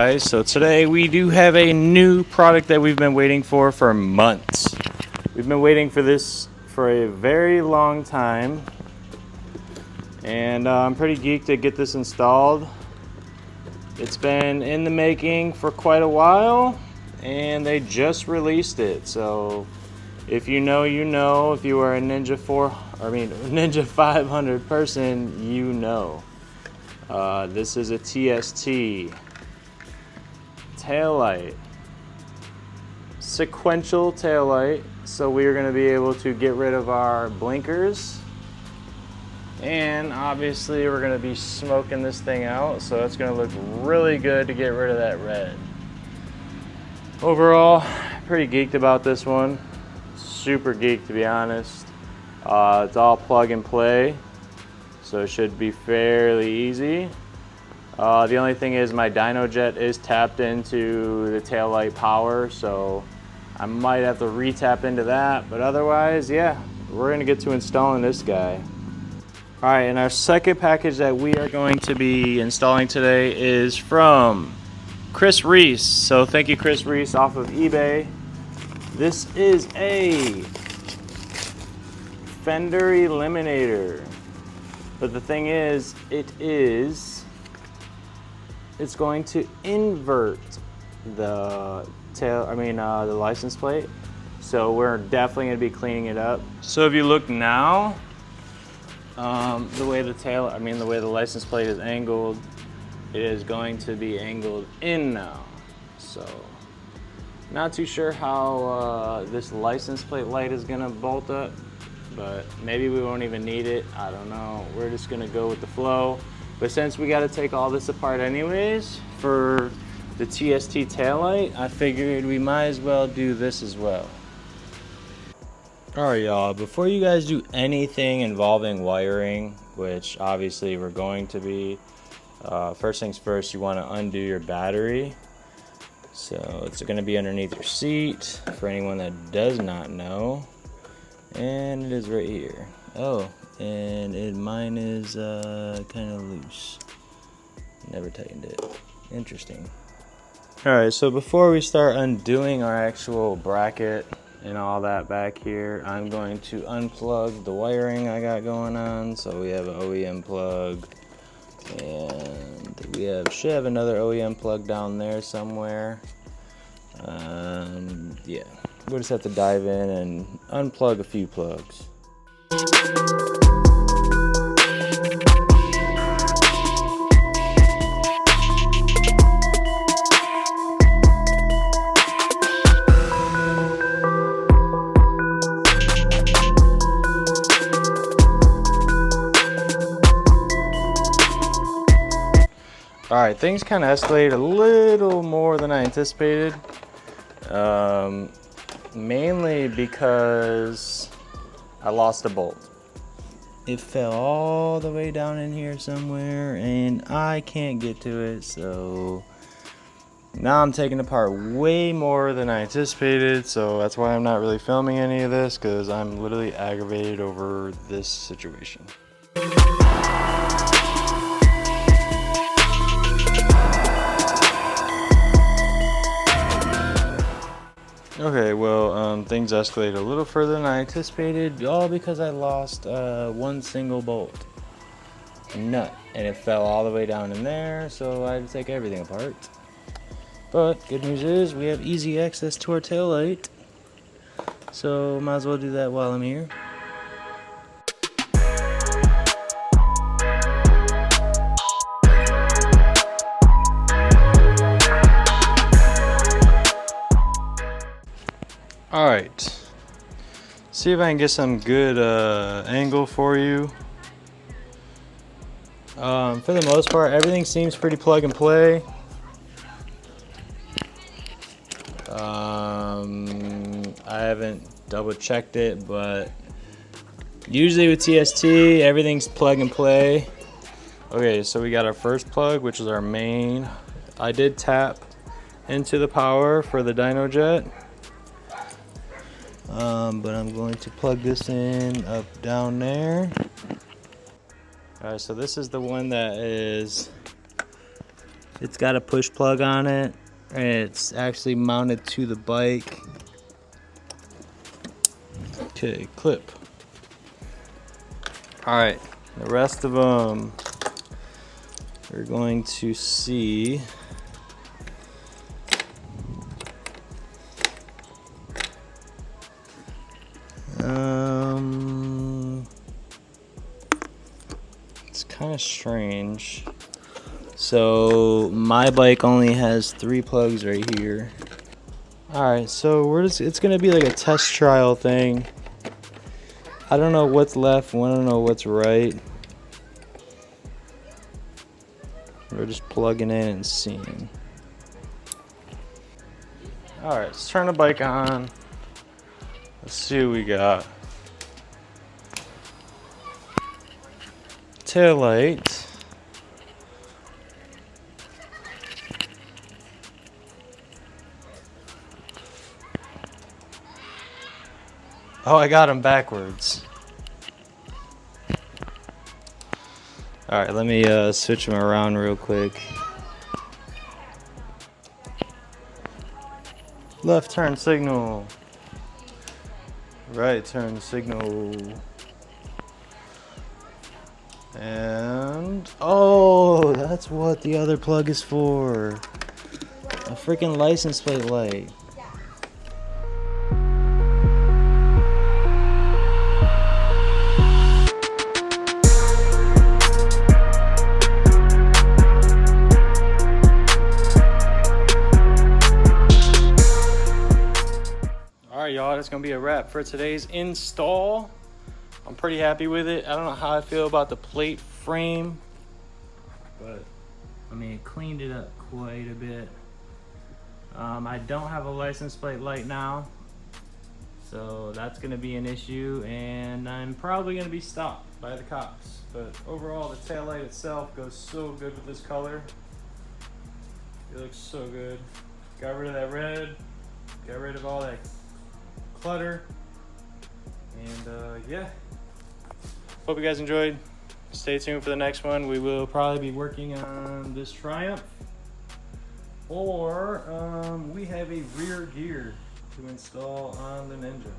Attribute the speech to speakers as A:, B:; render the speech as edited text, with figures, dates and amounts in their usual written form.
A: guys, so today we do have a new product that we've been waiting for months. We've been waiting for this for a very long time, and I'm pretty geeked to get this installed. It's been in the making for quite a while, and they just released it. So if you know, you know. If you are a Ninja 500 person, you know. This is a TST taillight, sequential taillight. So we are going to be able to get rid of our blinkers, and obviously we're going to be smoking this thing out, so it's going to look really good to get rid of that red. Overall, pretty geeked about this one. Super geeked, to be honest. It's all plug and play, so it should be fairly easy. The only thing is my dyno jet is tapped into the taillight power, so I might have to re-tap into that, but otherwise, yeah, we're gonna get to installing this guy. All right, and our second package that we are going to be installing today is from Chris Reese. So thank you, Chris Reese, off of eBay. This is a fender eliminator, but the thing is, it's going to invert the the license plate. So we're definitely going to be cleaning it up. So if you look now, the way the license plate is angled, it is going to be angled in now. So not too sure how this license plate light is going to bolt up, but maybe we won't even need it. I don't know. We're just going to go with the flow. But since we got to take all this apart anyways for the TST taillight, I figured we might as well do this as well. Alright y'all, before you guys do anything involving wiring, which obviously we're going to be, first things first, you want to undo your battery. So it's going to be underneath your seat for anyone that does not know. And it is right here. Oh, and mine is kind of loose. Never tightened it. Interesting. Alright, so before we start undoing our actual bracket and all that back here, I'm going to unplug the wiring I got going on. So we have an OEM plug, and we should have another OEM plug down there somewhere. Yeah, we'll just have to dive in and unplug a few plugs. Alright, things kind of escalated a little more than I anticipated. Mainly because I lost a bolt. It fell all the way down in here somewhere, and I can't get to it, so now I'm taking apart way more than I anticipated, so that's why I'm not really filming any of this, because I'm literally aggravated over this situation. Okay, well, things escalated a little further than I anticipated, all because I lost one single bolt, a nut, and it fell all the way down in there, so I had to take everything apart. But good news is we have easy access to our taillight, so might as well do that while I'm here. Alright, see if I can get some good angle for you. For the most part, everything seems pretty plug and play. I haven't double checked it, but usually with TST, everything's plug and play. Okay, so we got our first plug, which is our main. I did tap into the power for the dyno jet. But I'm going to plug this in up down there. Alright, so this is the one that is It's got a push plug on it, and it's actually mounted to the bike. Okay, clip. All right, the rest of them we're going to see. It's kind of strange. So my bike only has 3 plugs right here. All right, so it's gonna be like a test trial thing. I don't know what's left, I don't know what's right. We're just plugging in and seeing. All right, let's turn the bike on. Let's see what we got. Taillight. Oh, I got them backwards. All right, let me switch them around real quick. Left turn signal. Right turn signal. And oh, that's what the other plug is for. A freaking license plate light. All right, y'all, that's gonna be a wrap for today's install. I'm pretty happy with it. I don't know how I feel about the plate frame, but I mean, it cleaned it up quite a bit. I don't have a license plate light now, so that's gonna be an issue, and I'm probably gonna be stopped by the cops. But overall, the taillight itself goes so good with this color. It looks so good. Got rid of that red, got rid of all that clutter, and yeah. Hope you guys enjoyed. Stay tuned for the next one. We will probably be working on this Triumph, or we have a rear gear to install on the Ninja.